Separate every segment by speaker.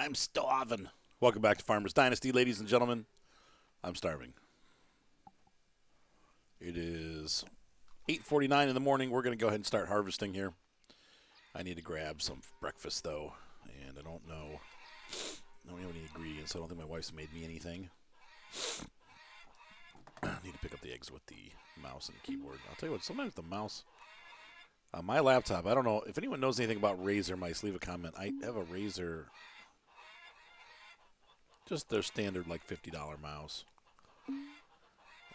Speaker 1: I'm starving. Welcome back to Farmer's Dynasty, ladies and gentlemen. I'm starving. It is 8:49 in the morning. We're going to go ahead and start harvesting here. I need to grab some breakfast, though, and I don't have any ingredients, so I don't think my wife's made me anything. I need to pick up the eggs with the mouse and keyboard. I'll tell you what, sometimes the mouse on my laptop, I don't know. If anyone knows anything about Razer mice, leave a comment. I have a Razer, just their standard, like, $50 mouse.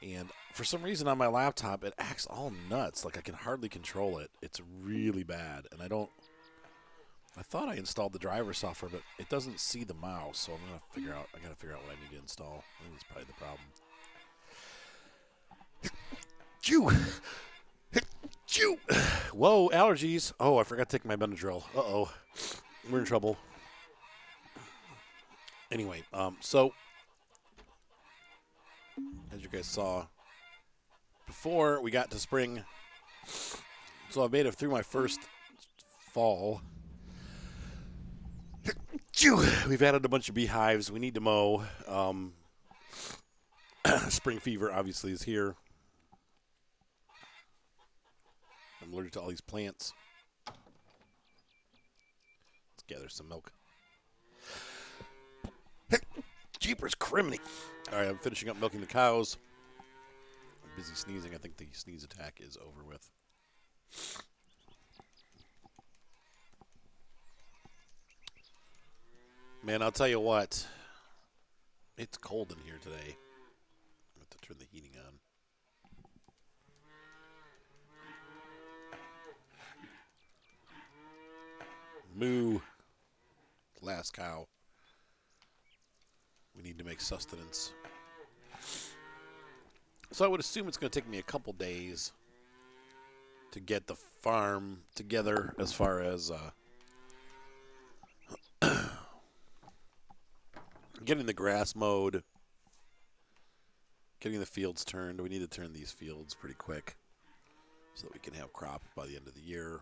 Speaker 1: And for some reason on my laptop, it acts all nuts. Like, I can hardly control it. It's really bad. And I thought I installed the driver software, but it doesn't see the mouse. So I got to figure out what I need to install. I think that's probably the problem. Chew. Whoa, allergies. Oh, I forgot to take my Benadryl. Uh-oh. We're in trouble. Anyway, so as you guys saw before we got to spring, so I made it through my first fall. We've added a bunch of beehives. We need to mow. Spring fever obviously is here. I'm allergic to all these plants. Let's gather some milk. Jeepers criminy. All right, I'm finishing up milking the cows. I'm busy sneezing. I think the sneeze attack is over with. Man, I'll tell you what. It's cold in here today. I have to turn the heating on. Moo. Last cow. We need to make sustenance. So I would assume it's going to take me a couple days to get the farm together as far as getting the grass mowed, getting the fields turned. We need to turn these fields pretty quick so that we can have crop by the end of the year.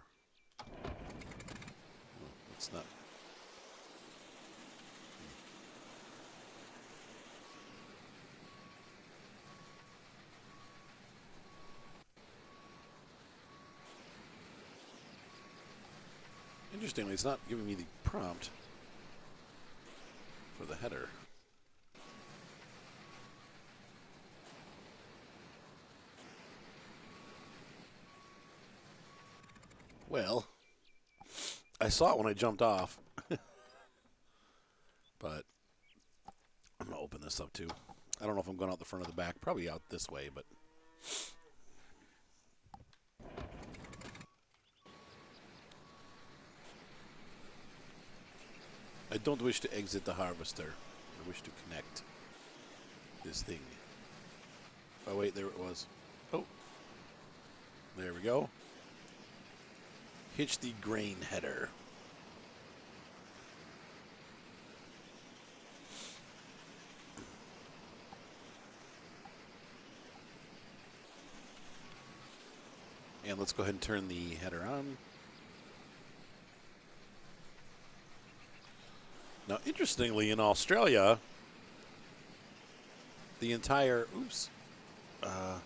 Speaker 1: It's not. Interestingly, it's not giving me the prompt for the header. Well, I saw it when I jumped off. But I'm going to open this up too. I don't know if I'm going out the front or the back. Probably out this way, but I don't wish to exit the harvester. I wish to connect this thing. Oh, wait, there it was. Oh, there we go. Hitch the grain header. And let's go ahead and turn the header on. Now, interestingly, in Australia, the entire... Oops. No.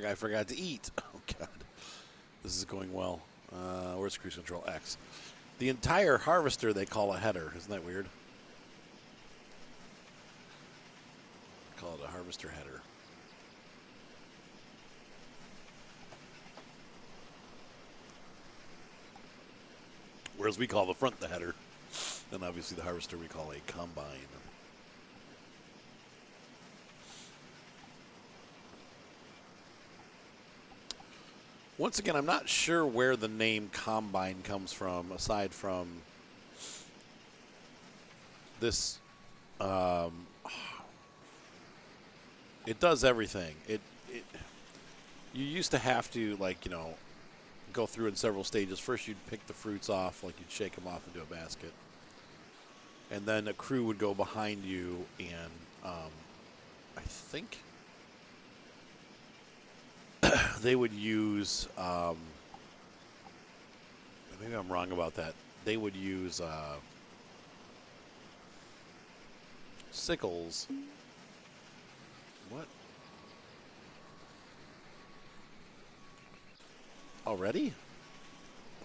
Speaker 1: I forgot to eat. Oh, God. This is going well. Where's cruise control? X. The entire harvester they call a header. Isn't that weird? Call it a harvester header. Whereas we call the front the header. And obviously the harvester we call a combine. Once again, I'm not sure where the name combine comes from, aside from this. It does everything. You used to have to, like, go through in several stages. First, you'd pick the fruits off, like you'd shake them off into a basket. And then a crew would go behind you and I think they would use maybe I'm wrong about that. They would use sickles. What? Already?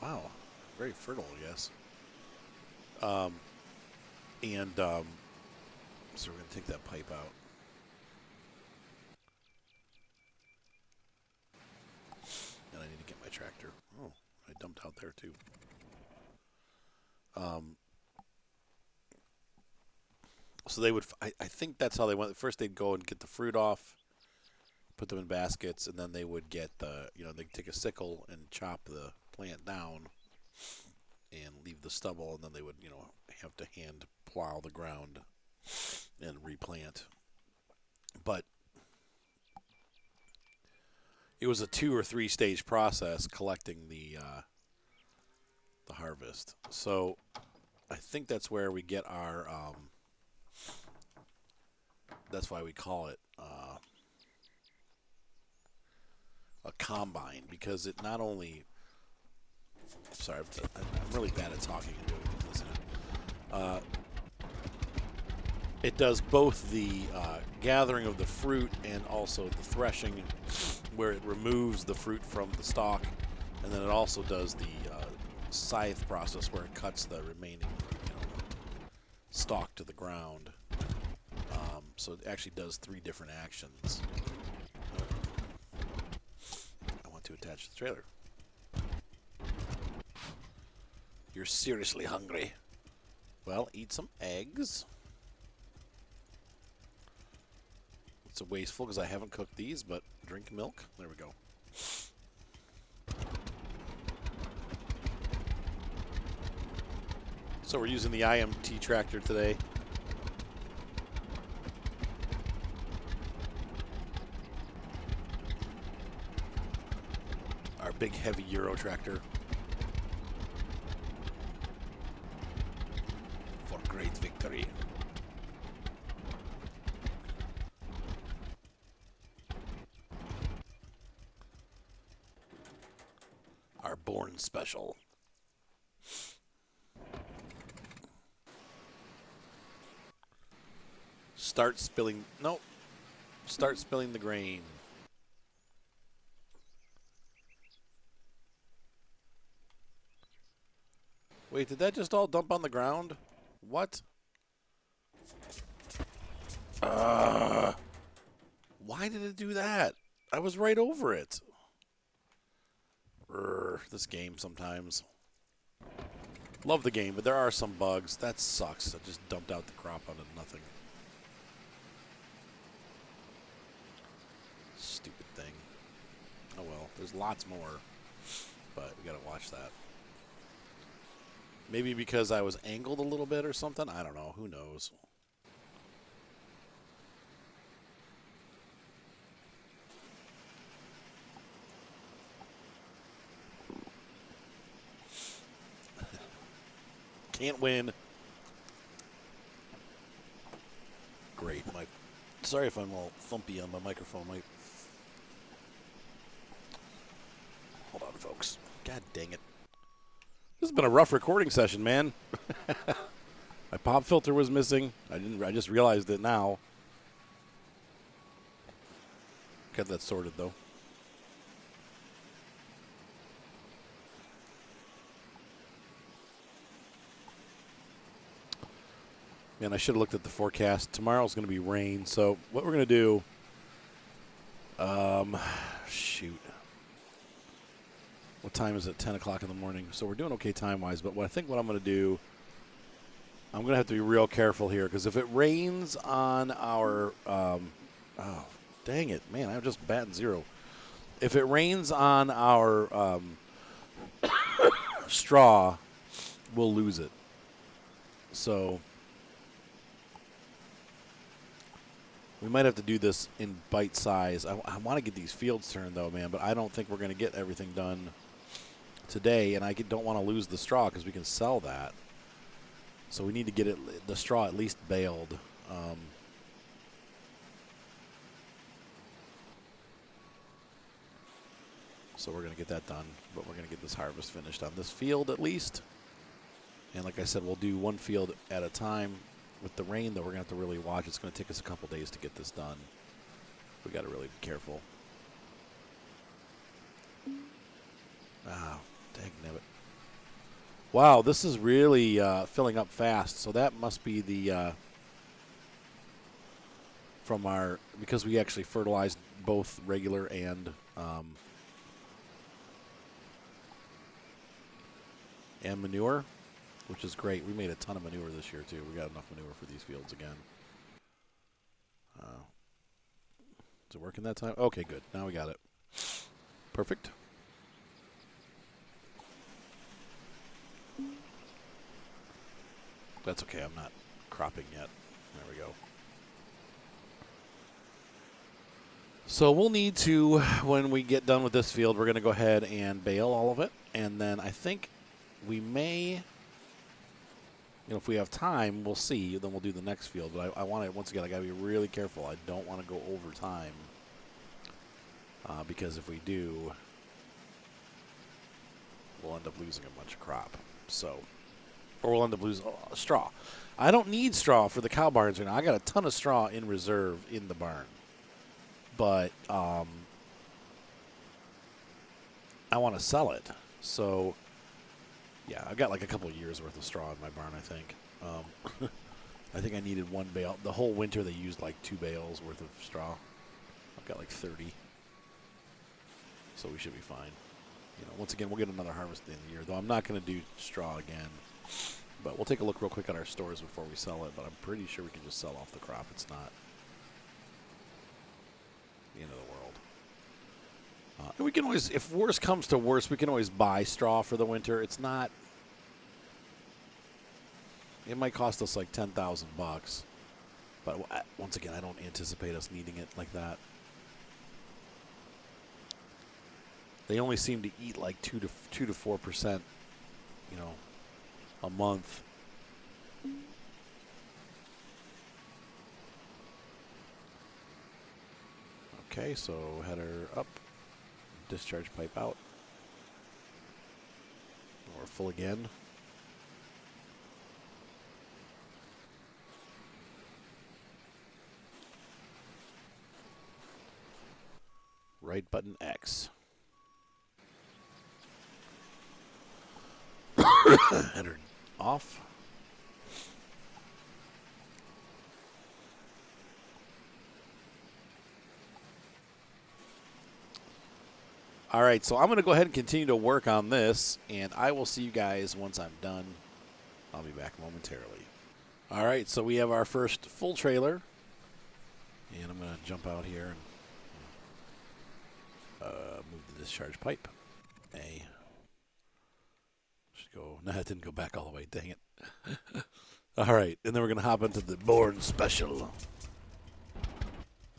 Speaker 1: Wow. Very fertile, I guess. So we're going to take that pipe out. And I need to get my tractor. Oh, I dumped out there too. So they would, I think that's how they went. First they'd go and get the fruit off, put them in baskets, and then they would get they'd take a sickle and chop the plant down and leave the stubble, and then they would, have to hand plow the ground and replant. But it was a 2 or 3 stage process collecting the harvest. So I think that's where we get our that's why we call it a combine, because it not only sorry, I'm really bad at talking and doing this. It does both the gathering of the fruit and also the threshing, where it removes the fruit from the stalk, and then it also does the scythe process, where it cuts the remaining stalk to the ground. So it actually does 3 different actions. I want to attach the trailer. You're seriously hungry. Well, eat some eggs. It's a wasteful because I haven't cooked these, but drink milk. There we go. So we're using the IMT tractor today. Our big heavy Euro tractor. For great victory. Our born special. Start spilling. Nope. Start spilling the grain. Wait, did that just all dump on the ground? What? Why did it do that? I was right over it. This game sometimes. Love the game, but there are some bugs. That sucks. I just dumped out the crop out of nothing. Stupid thing. Oh well, there's lots more, but we gotta watch that. Maybe because I was angled a little bit or something. I don't know. Who knows? Can't win. Great. Sorry if I'm all thumpy on my microphone. Hold on, folks. God dang it. This has been a rough recording session, man. My pop filter was missing. I just realized it now. Got that sorted, though. Man, I should have looked at the forecast. Tomorrow's going to be rain, so what we're going to do... shoot. What time is it? 10 o'clock in the morning. So we're doing okay time-wise, but what I'm going to do... I'm going to have to be real careful here, because if it rains on our... oh, dang it. Man, I'm just batting 0. If it rains on our straw, we'll lose it. So... we might have to do this in bite size. I want to get these fields turned, though, man, but I don't think we're going to get everything done today, and I don't want to lose the straw because we can sell that. So we need to get the straw at least baled. So we're going to get that done, but we're going to get this harvest finished on this field at least. And like I said, we'll do one field at a time. With the rain, though, we're going to have to really watch. It's going to take us a couple days to get this done. We got to really be careful. Oh, dang it. Wow, this is really filling up fast. So that must be the from our, because we actually fertilized both regular and manure, which is great. We made a ton of manure this year too. We got enough manure for these fields again. Is it working that time? Okay, good. Now we got it. Perfect. That's okay. I'm not cropping yet. There we go. So we'll need to, when we get done with this field, we're going to go ahead and bale all of it. And then I think we may, if we have time, we'll see. Then we'll do the next field. But I want to, once again, I got to be really careful. I don't want to go over time. Because if we do, we'll end up losing a bunch of crop. So, or we'll end up losing straw. I don't need straw for the cow barns right now. I got a ton of straw in reserve in the barn. But I want to sell it. So, yeah, I've got like a couple of years worth of straw in my barn, I think. I think I needed one bale. The whole winter they used like 2 bales worth of straw. I've got like 30. So we should be fine. Once again, we'll get another harvest at the end of the year. Though I'm not going to do straw again. But we'll take a look real quick at our stores before we sell it. But I'm pretty sure we can just sell off the crop. It's not the end of the world. And we can always, if worse comes to worse, we can always buy straw for the winter. It's not, it might cost us like $10,000. But once again, I don't anticipate us needing it like that. They only seem to eat like 2 to 4%, a month. Okay, so header up, discharge pipe out. We're full again. Right button X. Header off. All right, so I'm going to go ahead and continue to work on this, and I will see you guys once I'm done. I'll be back momentarily. All right, so we have our first full trailer, and I'm going to jump out here and move the discharge pipe. Should go. No, it didn't go back all the way. Dang it. All right, and then we're going to hop into the Born Special.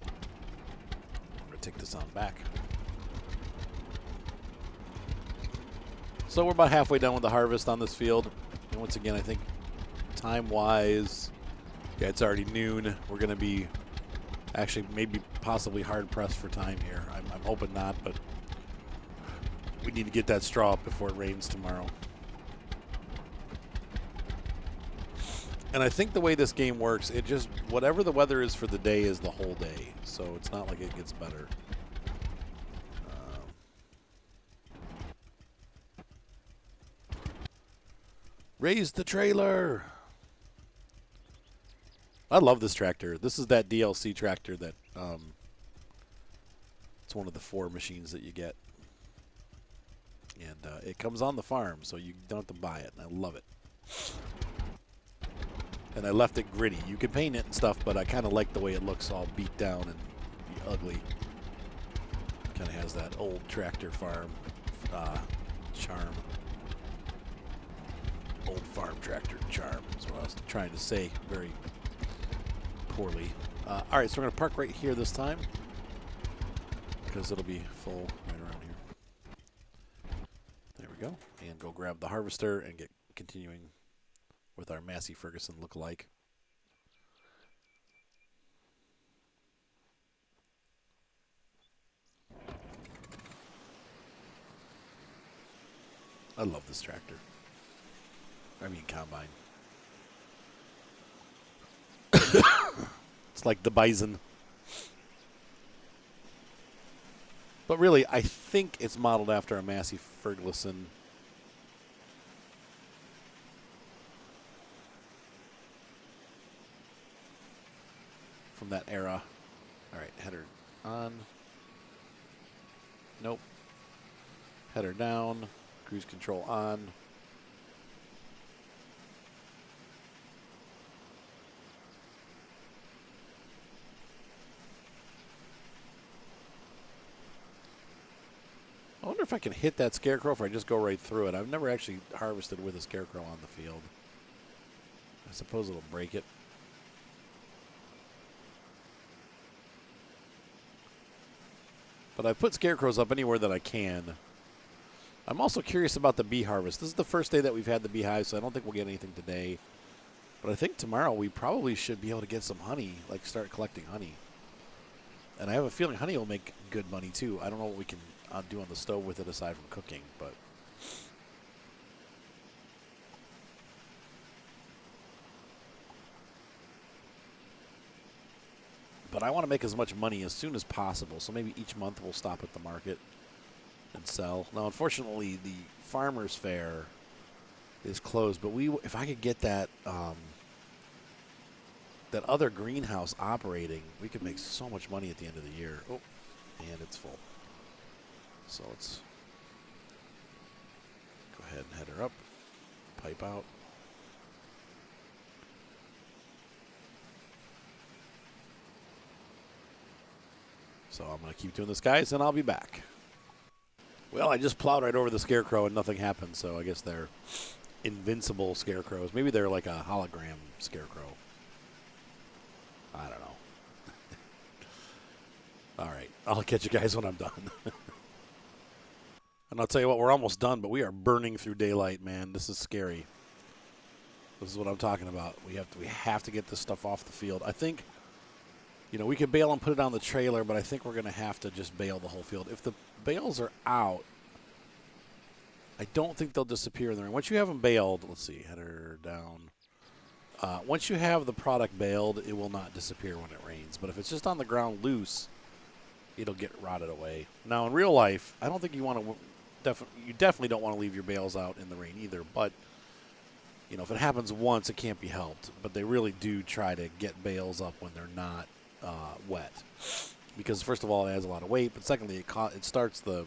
Speaker 1: I'm going to take this on back. So we're about halfway done with the harvest on this field. And once again, I think time-wise, yeah, it's already noon. We're going to be actually maybe possibly hard-pressed for time here. I'm hoping not, but we need to get that straw up before it rains tomorrow. And I think the way this game works, it just, whatever the weather is for the day is the whole day. So it's not like it gets better. Raise the trailer. I love this tractor. This is that DLC tractor that it's one of the 4 machines that you get. And it comes on the farm, so you don't have to buy it. And I love it. And I left it gritty. You can paint it and stuff, but I kind of like the way it looks all beat down and ugly. Kind of has that old tractor farm charm. Old farm tractor charm is what I was trying to say very poorly. All right, so we're going to park right here this time because it'll be full right around here. There we go. And go grab the harvester and get continuing with our Massey Ferguson look-alike. I love this tractor. I mean combine. It's like the Bison. But really, I think it's modeled after a Massey Ferguson. From that era. All right, header on. Nope. Header down. Cruise control on. I wonder if I can hit that scarecrow if I just go right through it. I've never actually harvested with a scarecrow on the field. I suppose it'll break it. But I've put scarecrows up anywhere that I can. I'm also curious about the bee harvest. This is the first day that we've had the beehive, so I don't think we'll get anything today. But I think tomorrow we probably should be able to get some honey, like start collecting honey. And I have a feeling honey will make good money too. I don't know what we can do on the stove with it aside from cooking, but I want to make as much money as soon as possible. So maybe each month we'll stop at the market and sell. Now, unfortunately, the farmers fair is closed, but if I could get that that other greenhouse operating, we could make so much money at the end of the year. Oh, and it's full. So let's go ahead and head her up, pipe out. So I'm going to keep doing this, guys, and I'll be back. Well, I just plowed right over the scarecrow and nothing happened, so I guess they're invincible scarecrows. Maybe they're like a hologram scarecrow. I don't know. All right, I'll catch you guys when I'm done. And I'll tell you what, we're almost done, but we are burning through daylight, man. This is scary. This is what I'm talking about. We have to get this stuff off the field. I think, you know, we could bale and put it on the trailer, but I think we're going to have to just bale the whole field. If the bales are out, I don't think they'll disappear in the rain. Once you have them baled, let's see, header down. Once you have the product baled, it will not disappear when it rains. But if it's just on the ground loose, it'll get rotted away. Now, in real life, I don't think you want to you definitely don't want to leave your bales out in the rain either. But, you know, if it happens once, it can't be helped. But they really do try to get bales up when they're not wet. Because, first of all, it adds a lot of weight. But secondly, it starts the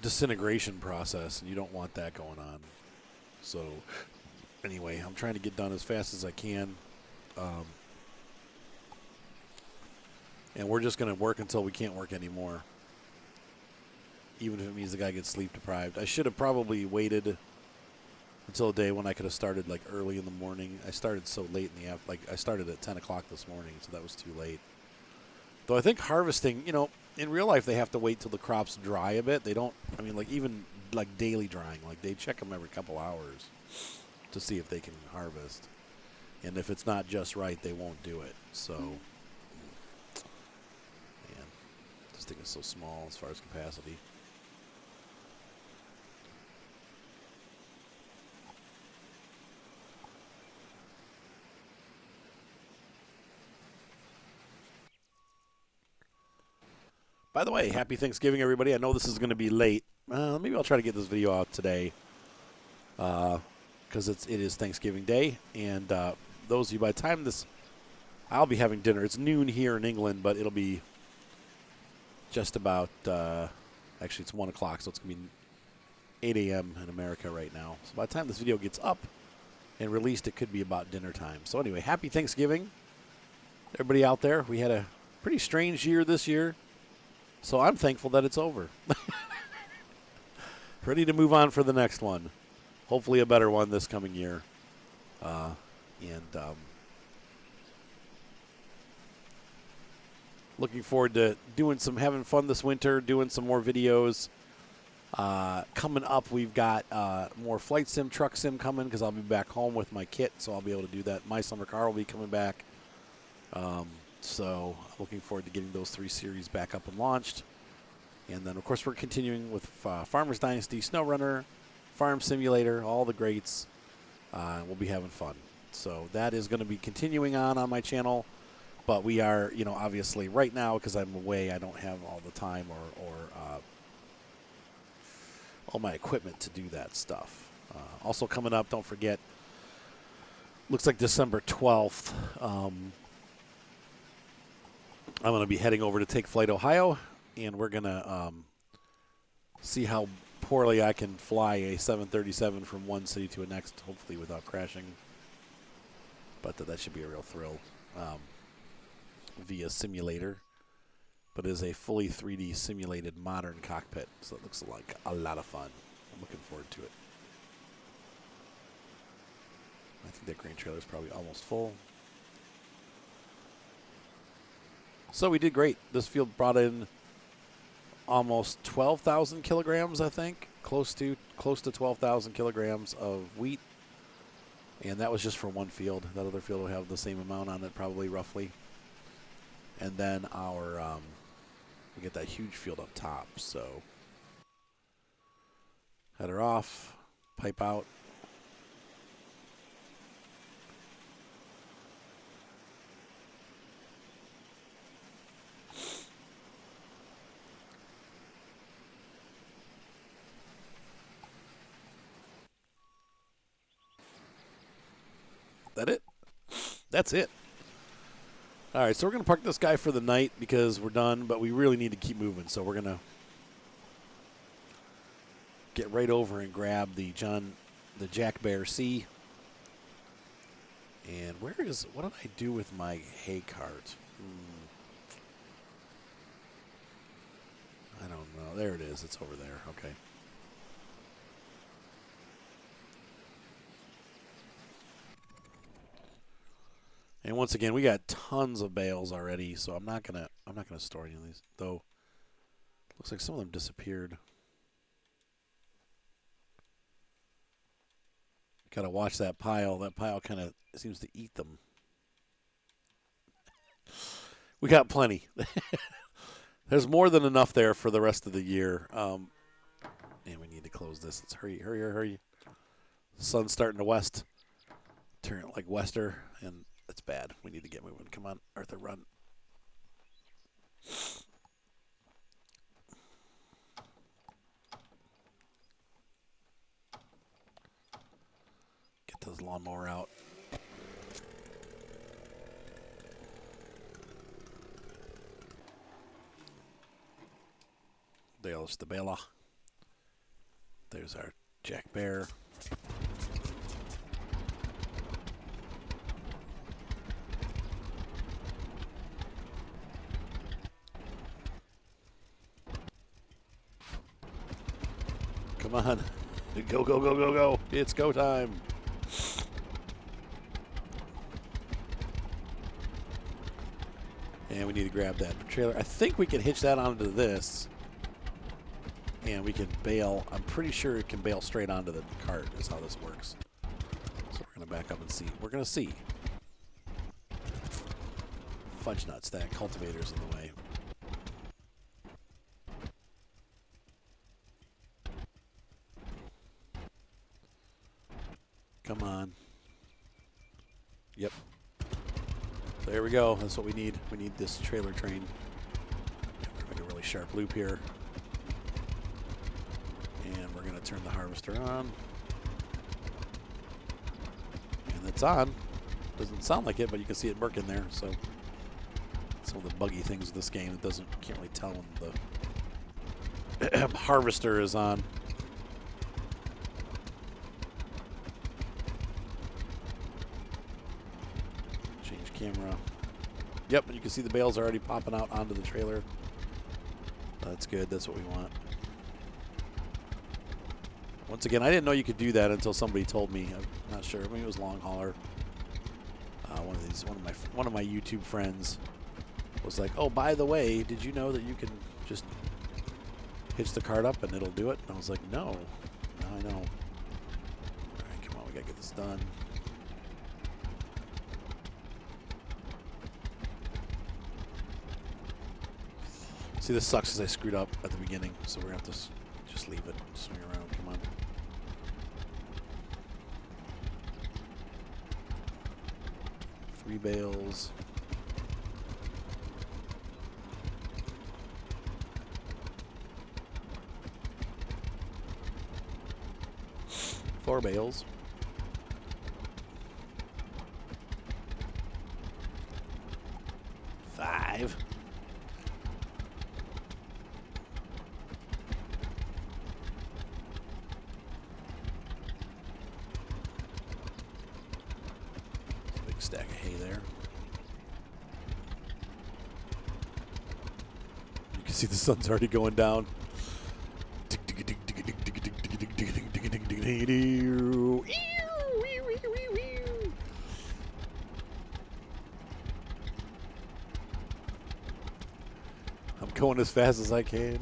Speaker 1: disintegration process, and you don't want that going on. So, anyway, I'm trying to get done as fast as I can. And we're just going to work until we can't work anymore. Even if it means the guy gets sleep deprived. I should have probably waited until a day when I could have started like early in the morning. I started so late in the afternoon. Like I started at 10 o'clock this morning, so that was too late. Though I think harvesting, you know, in real life they have to wait till the crops dry a bit. They don't, I mean, like even like daily drying, like they check them every couple hours to see if they can harvest. And if it's not just right, they won't do it. So, man, this thing is so small as far as capacity. By the way, happy Thanksgiving, everybody. I know this is going to be late. Maybe I'll try to get this video out today because it is Thanksgiving Day. And those of you, by the time I'll be having dinner. It's noon here in England, but it'll be just about, actually it's 1 o'clock, so it's going to be 8 a.m. in America right now. So by the time this video gets up and released, it could be about dinner time. So anyway, happy Thanksgiving, everybody out there. We had a pretty strange year this year. So I'm thankful that it's over. Ready to move on for the next one. Hopefully a better one this coming year. Looking forward to having fun this winter, doing some more videos. Coming up, we've got more flight sim, truck sim coming because I'll be back home with my kit, so I'll be able to do that. My summer car will be coming back. So looking forward to getting those 3 series back up and launched. And then, of course, we're continuing with Farmers Dynasty, SnowRunner, Farm Simulator, all the greats. We'll be having fun. So that is going to be continuing on my channel. But we are, you know, obviously right now, because I'm away, I don't have all the time or all my equipment to do that stuff. Also coming up, don't forget, looks like December 12th, I'm going to be heading over to Take Flight, Ohio, and we're going to see how poorly I can fly a 737 from one city to the next, hopefully without crashing. But that should be a real thrill via simulator. But it is a fully 3D simulated modern cockpit, so it looks like a lot of fun. I'm looking forward to it. I think that grain trailer is probably almost full. So we did great. This field brought in almost 12,000 kilograms, I think, close to 12,000 kilograms of wheat, and that was just for one field. That other field will have the same amount on it, probably roughly. And then our we get that huge field up top. So header off, pipe out. That it? That's it. All right, so we're going to park this guy for the night because we're done, but we really need to keep moving. So we're going to get right over and grab the Jack Bear C. And what did I do with my hay cart? I don't know. There it is. It's over there. Okay. And once again, we got tons of bales already, so I'm not gonna store any of these. Though, looks like some of them disappeared. Gotta watch that pile. That pile kind of seems to eat them. We got plenty. There's more than enough there for the rest of the year. And we need to close this. Let's hurry. The sun's starting to turn like wester, and it's bad. We need to get moving. Come on, Arthur, run. Get this lawnmower out. There's the Bela. There's our Jack Bear. Come on. Go, go, go, go, go. It's go time. And we need to grab that trailer. I think we can hitch that onto this. And we can bail. I'm pretty sure it can bail straight onto the cart is how this works. So we're going to back up and see. We're going to see. Fudge nuts. That cultivator's in the way. Come on. Yep. There we go. That's what we need. We need this trailer train. We're going to make a really sharp loop here. And we're going to turn the harvester on. And it's on. Doesn't sound like it, but you can see it working there. So some of the buggy things of this game, can't really tell when the harvester is on. Camera. Yep, and you can see the bales already popping out onto the trailer. That's good. That's what we want. Once again, I didn't know you could do that until somebody told me. I'm not sure. Maybe it was Long Hauler. One of my YouTube friends was like, "Oh, by the way, did you know that you can just hitch the cart up and it'll do it?" And I was like, "No, now I know." All right, come on, we gotta get this done. See, this sucks because I screwed up at the beginning, so we're going to have to just leave it. Swing around. Come on. Three bales. Four bales. Five. Big stack of hay there. You can see the sun's already going down. I'm going as fast as I can.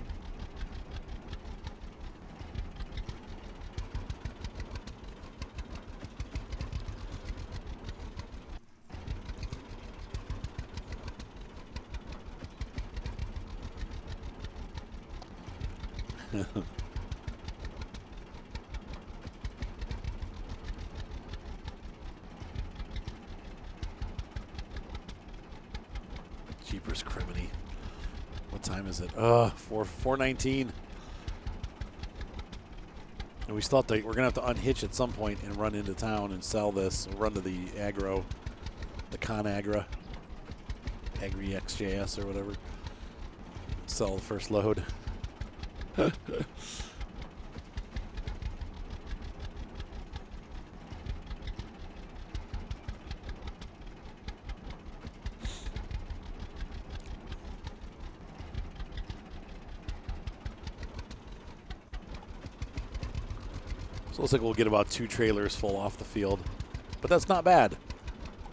Speaker 1: Jeepers criminy. What time is it? 4:19. And we still have to, we're gonna have to unhitch at some point and run into town and sell this. We'll run to the agro, the ConAgra, Agri XJS or whatever. Sell the first load. So it looks like we'll get about 2 trailers full off the field. But that's not bad.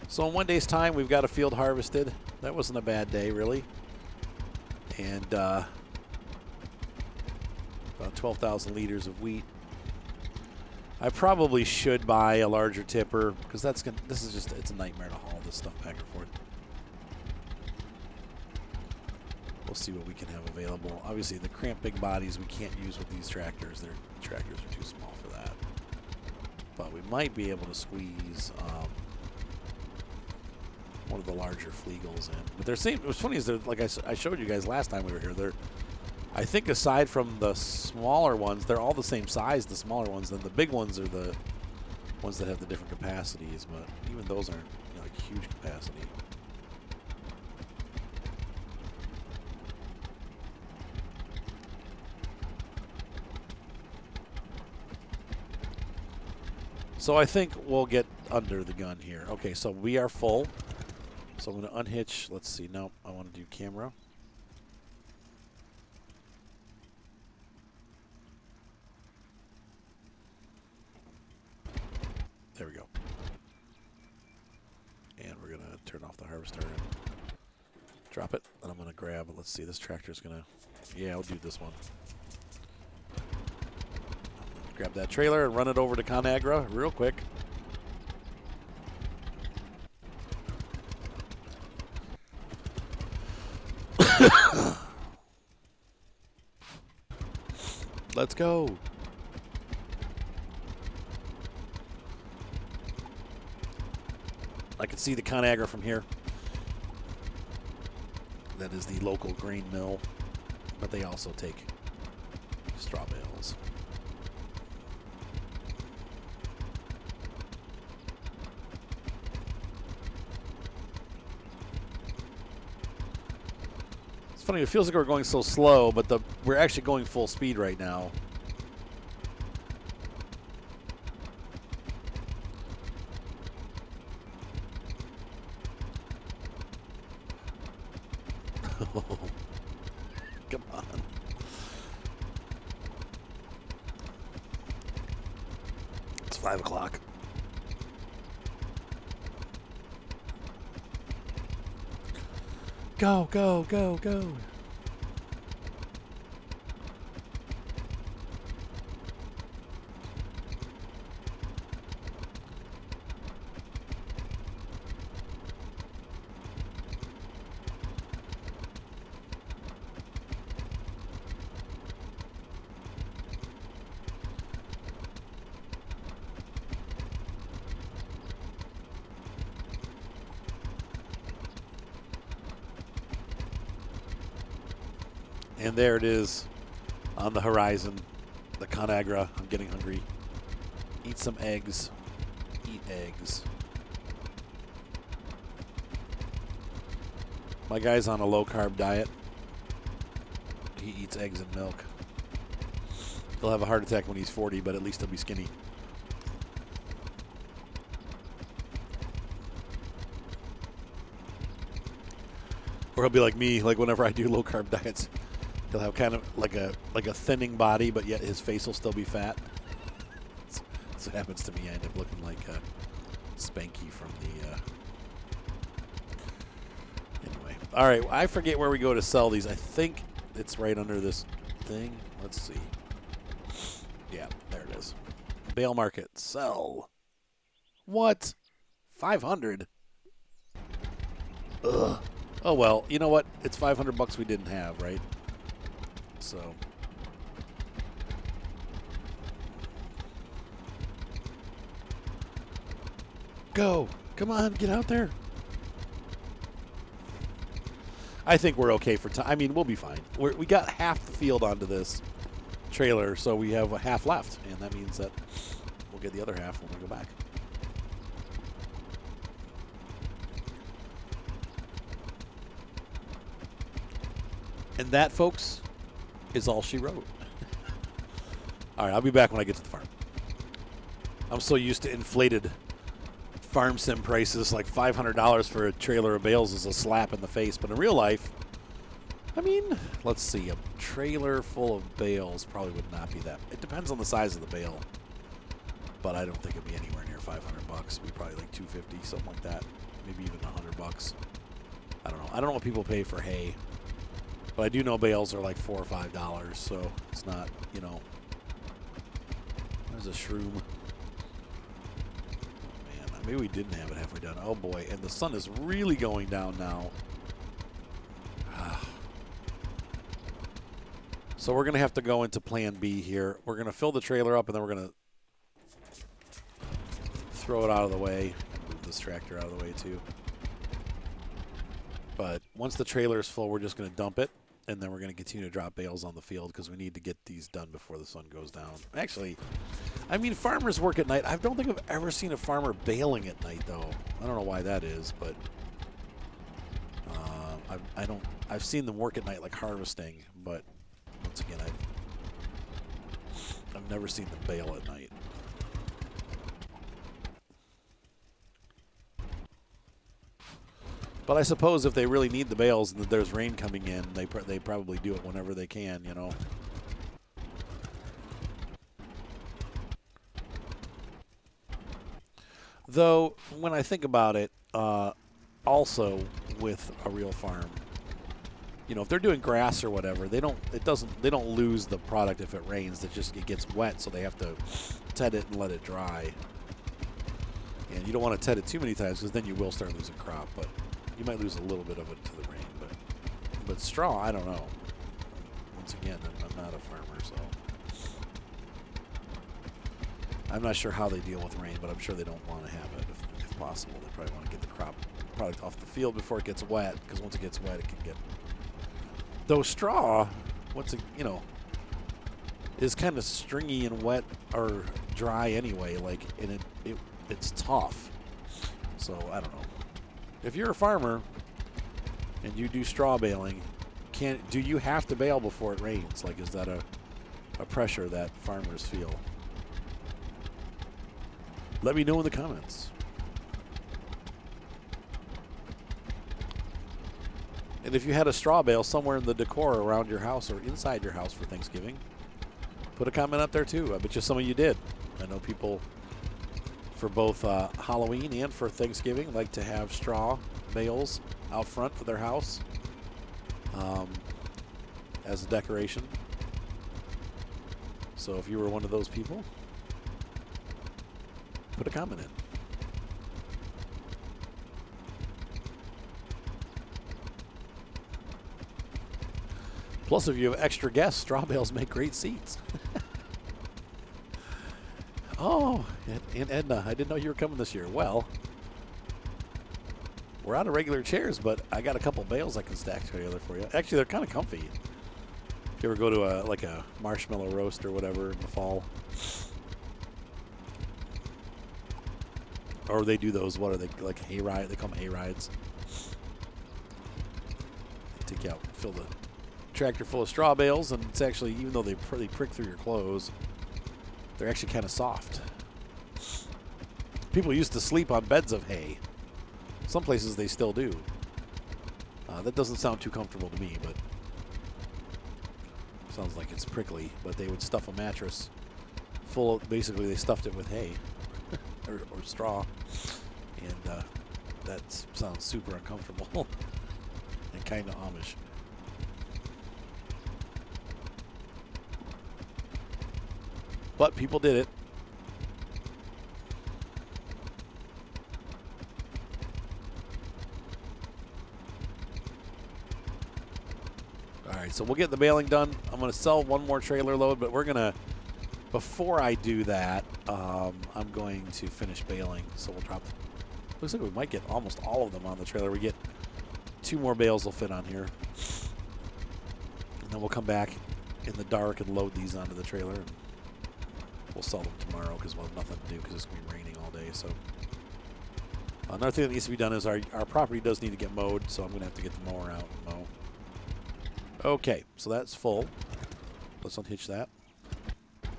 Speaker 1: So in 1 day's time, we've got a field harvested. That wasn't a bad day, really. And about 12,000 liters of wheat. I probably should buy a larger tipper because that's gonna, this is just, it's a nightmare to haul this stuff back and forth. We'll see what we can have available. Obviously, the cramped big bodies we can't use with these tractors. Their tractors are too small for that. But we might be able to squeeze one of the larger Flegels in. But they're same. What's funny is they're, like I showed you guys last time we were here. They're, I think aside from the smaller ones, they're all the same size. The smaller ones, then the big ones are the ones that have the different capacities. But even those aren't, you know, like huge capacity. So I think we'll get under the gun here. Okay, so we are full. So I'm going to unhitch. Let's see. No, I want to do camera. There we go. And we're going to turn off the harvester and drop it. And I'm going to grab, let's see, this tractor's going to, yeah, I'll do this one. Grab that trailer and run it over to ConAgra real quick. Let's go. I can see the ConAgra from here. That is the local grain mill, but they also take straw bales. It's funny, it feels like we're going so slow, but we're actually going full speed right now. Come on. It's 5 o'clock. Go, go, go, go. And there it is on the horizon, the Conagra. I'm getting hungry. Eat some eggs. Eat eggs. My guy's on a low-carb diet. He eats eggs and milk. He'll have a heart attack when he's 40, but at least he'll be skinny. Or he'll be like me, like whenever I do low-carb diets. He'll have kind of like a thinning body, but yet his face will still be fat. That's what happens to me. I end up looking like Spanky from the... Anyway. All right, I forget where we go to sell these. I think it's right under this thing. Let's see. Yeah, there it is. Bale Market. Sell. What? 500? Ugh. Oh, well, you know what? It's $500 we didn't have, right? So. Go. Come on, get out there. I think we're okay for time. I mean, we'll be fine. We got half the field onto this trailer, so we have a half left, and that means that we'll get the other half when we go back. And that, folks, is all she wrote. All right, I'll be back when I get to the farm. I'm so used to inflated farm sim prices, like $500 for a trailer of bales is a slap in the face. But in real life, I mean, let's see, a trailer full of bales probably would not be that. It depends on the size of the bale, but I don't think it'd be anywhere near $500. It'd be probably like $250, something like that, maybe even $100. I don't know. I don't know what people pay for hay, but I do know bales are like $4 or $5, so it's not, you know. There's a shroom. Maybe we didn't have it halfway done. Oh, boy. And the sun is really going down now. So we're going to have to go into plan B here. We're going to fill the trailer up, and then we're going to throw it out of the way. Move this tractor out of the way, too. But once the trailer is full, we're just going to dump it, and then we're going to continue to drop bales on the field because we need to get these done before the sun goes down. Actually, I mean, farmers work at night. I don't think I've ever seen a farmer baling at night, though. I don't know why that is, but I've seen them work at night, like harvesting. But once again, I've never seen them bale at night. But I suppose if they really need the bales and there's rain coming in, they probably do it whenever they can, you know. Though, when I think about it, also with a real farm, you know, if they're doing grass or whatever, they don't lose the product if it rains. It gets wet, so they have to ted it and let it dry. And you don't want to ted it too many times because then you will start losing crop. But you might lose a little bit of it to the rain. But straw, I don't know. Once again, I'm not a farmer, so I'm not sure how they deal with rain, but I'm sure they don't want to have it if possible. They probably want to get the crop product off the field before it gets wet, because once it gets wet, it can get. Though straw, you know, is kind of stringy and wet or dry anyway. Like, and it's tough. So I don't know. If you're a farmer and you do straw baling, do you have to bale before it rains? Like, is that a pressure that farmers feel? Let me know in the comments. And if you had a straw bale somewhere in the decor around your house or inside your house for Thanksgiving, put a comment up there too. I bet you some of you did. I know people for both Halloween and for Thanksgiving like to have straw bales out front of their house as a decoration. So if you were one of those people, put a comment in. Plus, if you have extra guests, straw bales make great seats. Oh, and Edna, I didn't know you were coming this year. Well, we're out of regular chairs, but I got a couple bales I can stack together for you. Actually, they're kind of comfy. You ever go to like a marshmallow roast or whatever in the fall? Or they do those, what are they, like hay ride? They call them hay rides. They take you out, fill the tractor full of straw bales, and it's actually, even though they prick through your clothes, they're actually kind of soft. People used to sleep on beds of hay. Some places they still do. That doesn't sound too comfortable to me, but sounds like it's prickly. But they would stuff a mattress full of, basically they stuffed it with hay or straw, and that sounds super uncomfortable and kind of Amish. But people did it. All right, so we'll get the baling done. I'm going to sell one more trailer load, but we're going to, before I do that, I'm going to finish baling. So we'll drop, looks like we might get almost all of them on the trailer. We get 2 more bales will fit on here. And then we'll come back in the dark and load these onto the trailer. And we'll sell them tomorrow because we'll have nothing to do because it's going to be raining all day. So another thing that needs to be done is our property does need to get mowed, so I'm going to have to get the mower out and mow. Okay, so that's full. Let's unhitch that. We'll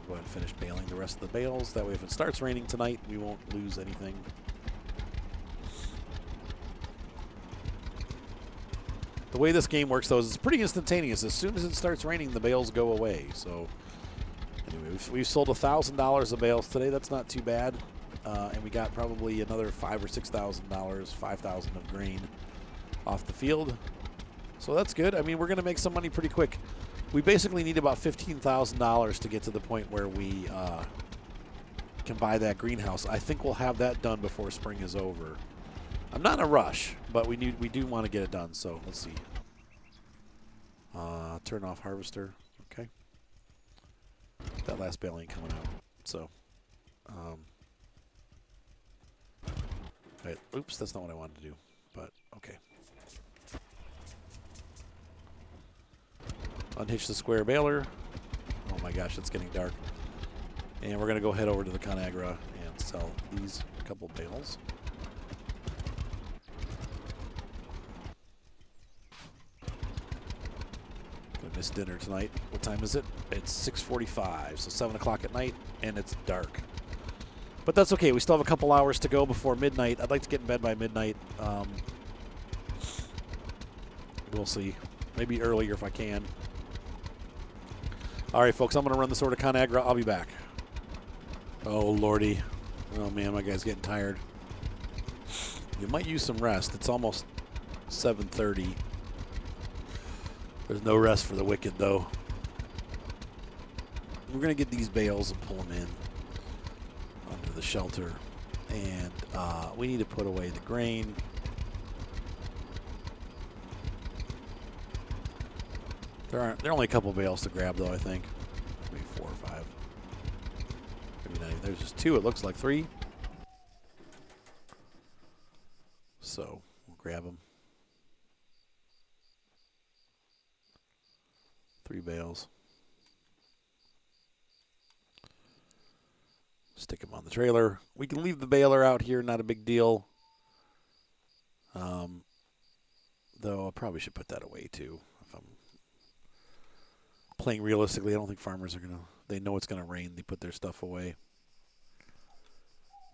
Speaker 1: go ahead and finish baling the rest of the bales. That way if it starts raining tonight, we won't lose anything. The way this game works, though, is it's pretty instantaneous. As soon as it starts raining, the bales go away. So anyway, we've sold $1,000 of bales today. That's not too bad. And we got probably another $5,000 or $6,000, $5,000 of grain off the field. So that's good. I mean, we're going to make some money pretty quick. We basically need about $15,000 to get to the point where we can buy that greenhouse. I think we'll have that done before spring is over. I'm not in a rush, but we do want to get it done. So let's see. Turn off harvester. Okay. That last bale ain't coming out. So, right. Oops, that's not what I wanted to do. But okay. Unhitch the square baler. Oh my gosh, it's getting dark. And we're going to go head over to the Conagra and sell these couple bales. I missed dinner tonight. What time is it? It's 6:45, so 7 o'clock at night, and it's dark. But that's okay. We still have a couple hours to go before midnight. I'd like to get in bed by midnight. We'll see. Maybe earlier if I can. All right, folks, I'm going to run this over to Conagra. I'll be back. Oh, Lordy. Oh, man, my guy's getting tired. You might use some rest. It's almost 7:30. There's no rest for the wicked, though. We're going to get these bales and pull them in under the shelter. And we need to put away the grain. There are only a couple bales to grab, though, I think. Maybe 4 or 5. Maybe not even. There's just 2. It looks like 3. So we'll grab them. 3 bales. Stick them on the trailer. We can leave the baler out here, not a big deal. Though I probably should put that away too. If I'm playing realistically, I don't think farmers are gonna. They know it's gonna rain. They put their stuff away.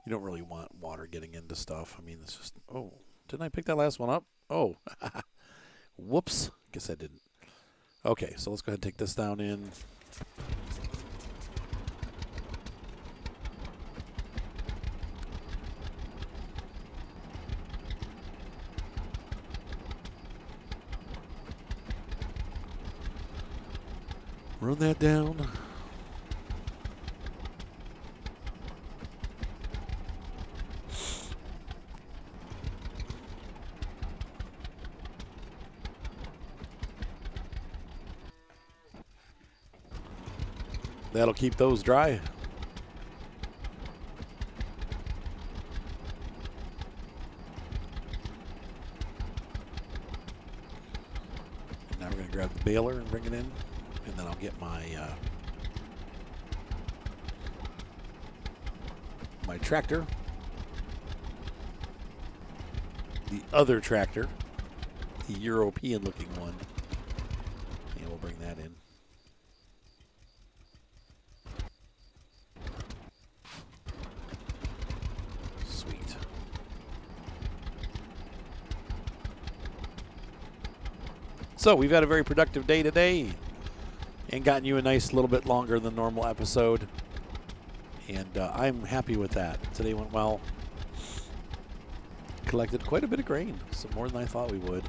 Speaker 1: You don't really want water getting into stuff. I mean, it's just. Oh, didn't I pick that last one up? Oh, whoops. Guess I didn't. Okay, so let's go ahead and take this down in. Run that down. That'll keep those dry. Now we're going to baler and bring it in, and then I'll get my my tractor, the other tractor, the European-looking one, and we'll bring that in. Sweet. So we've had a very productive day today and gotten you a nice little bit longer than normal episode. And I'm happy with that. Today went well. Collected quite a bit of grain, some more than I thought we would.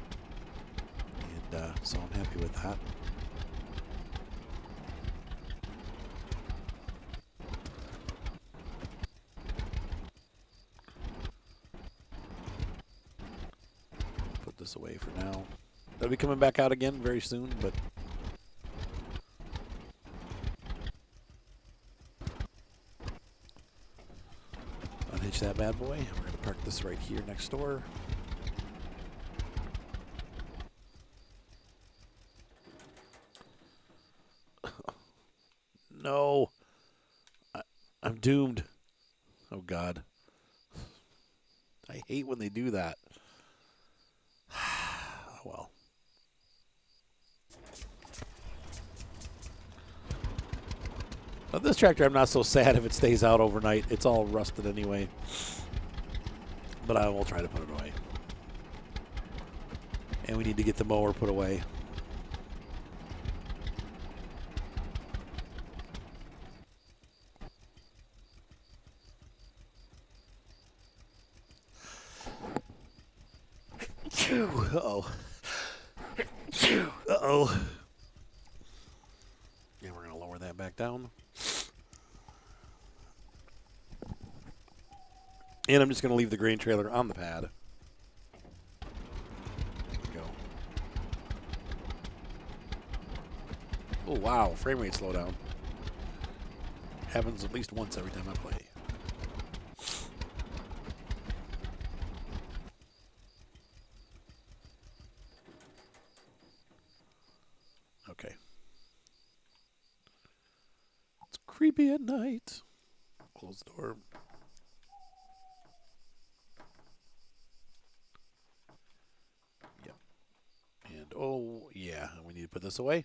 Speaker 1: And so I'm happy with that. Put this away for now. They'll be coming back out again very soon, but unhitch that bad boy. We're going to park this right here next door. No. I'm doomed. Oh, God. I hate when they do that. Oh, well. But this tractor, I'm not so sad if it stays out overnight. It's all rusted anyway. But I will try to put it away. And we need to get the mower put away. Uh-oh. Uh-oh. And we're going to lower that back down. And I'm just going to leave the grain trailer on the pad. There we go. Oh, wow. Frame rate slowdown. Happens at least once every time I play. Okay. It's creepy at night. Close the door. Yep. And oh, yeah, we need to put this away.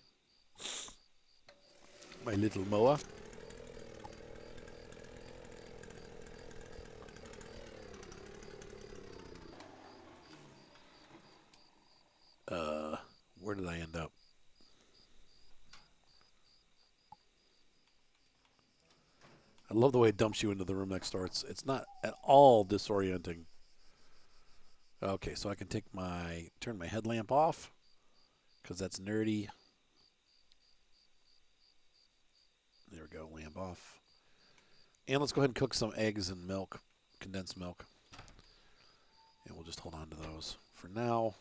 Speaker 1: My little mower. Where did I end up? I love the way it dumps you into the room next door. It's not at all disorienting. Okay, so I can turn my headlamp off because that's nerdy. There we go, lamp off. And let's go ahead and cook some eggs and milk, condensed milk. And we'll just hold on to those for now.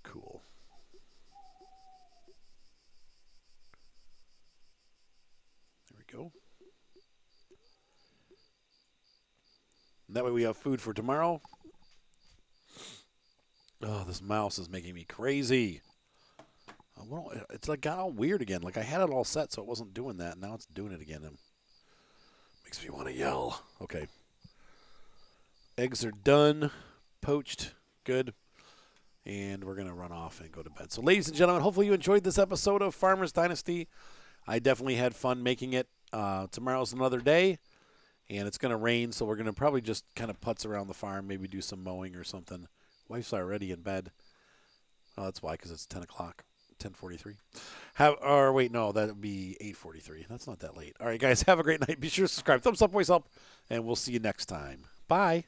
Speaker 1: Cool. There we go. And that way we have food for tomorrow. Oh, this mouse is making me crazy. It's like got all weird again. Like I had it all set so it wasn't doing that. Now it's doing it again. It makes me want to yell. Okay. Eggs are done. Poached. Good. And we're going to run off and go to bed. So, ladies and gentlemen, hopefully you enjoyed this episode of Farmer's Dynasty. I definitely had fun making it. Tomorrow's another day, and it's going to rain, so we're going to probably just kind of putz around the farm, maybe do some mowing or something. Wife's already in bed. Oh, that's why, because it's 10 o'clock, 10:43. Wait, no, that would be 8:43. That's not that late. All right, guys, have a great night. Be sure to subscribe. Thumbs up, voice up, and we'll see you next time. Bye.